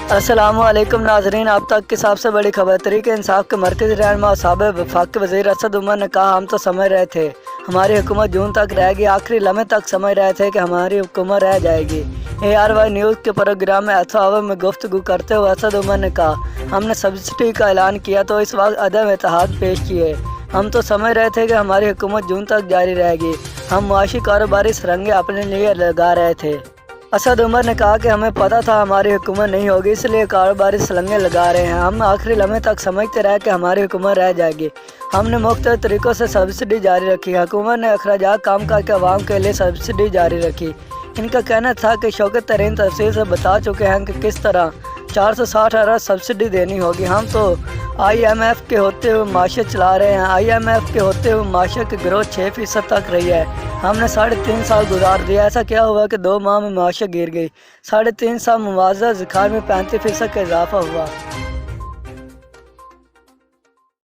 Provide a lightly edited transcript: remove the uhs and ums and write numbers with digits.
अस्सलामु अलैकुम नाजरीन, अब तक की सबसे बड़ी खबर। तहरीक इंसाफ के मरकज़ी रहनुमा साबिक़ वफाकी वज़ीर असद उमर ने कहा, हम तो समझ रहे थे हमारी हुकूमत जून तक रहेगी, आखिरी लम्हे तक समझ रहे थे कि हमारी हुकूमत रह जाएगी। ARY न्यूज़ के प्रोग्राम में अथवा में गुफ्तगू करते हुए असद उमर ने कहा, हमने सब्सिडी का ऐलान किया तो इस वक्त अदम इत्तेहाद पेश किए। हम तो समझ रहे थे कि हमारी हुकूमत जून तक जारी रहेगी। हम मुआशी कारोबारी सरंगे अपने लिए लगा रहे थे। असद उमर ने कहा कि हमें पता था हमारी हुकूमत नहीं होगी, इसलिए कारोबारी सलंगे लगा रहे हैं। हम आखिरी लम्हे तक समझते रहे कि हमारी हुकूमत रह जाएगी। हमने मुख्तलिफ तरीक़ों से सब्सिडी जारी रखी। हुकूमत ने अखराजात काम करके आवाम के लिए सब्सिडी जारी रखी। इनका कहना था कि शौकत तरीन तफसील से बता चुके हैं कि किस तरह 460 अरब सब्सिडी देनी होगी। हम तो IMF के होते हुए माशत चला रहे हैं। IMF के होते हुए माशत की ग्रोथ 6% तक रही है। हमने 3.5 साल गुजार दिया। ऐसा क्या हुआ कि 2 माह में माशत गिर गई। 3.5 साल मुआवजा ज़िखार में 35% का इजाफा हुआ।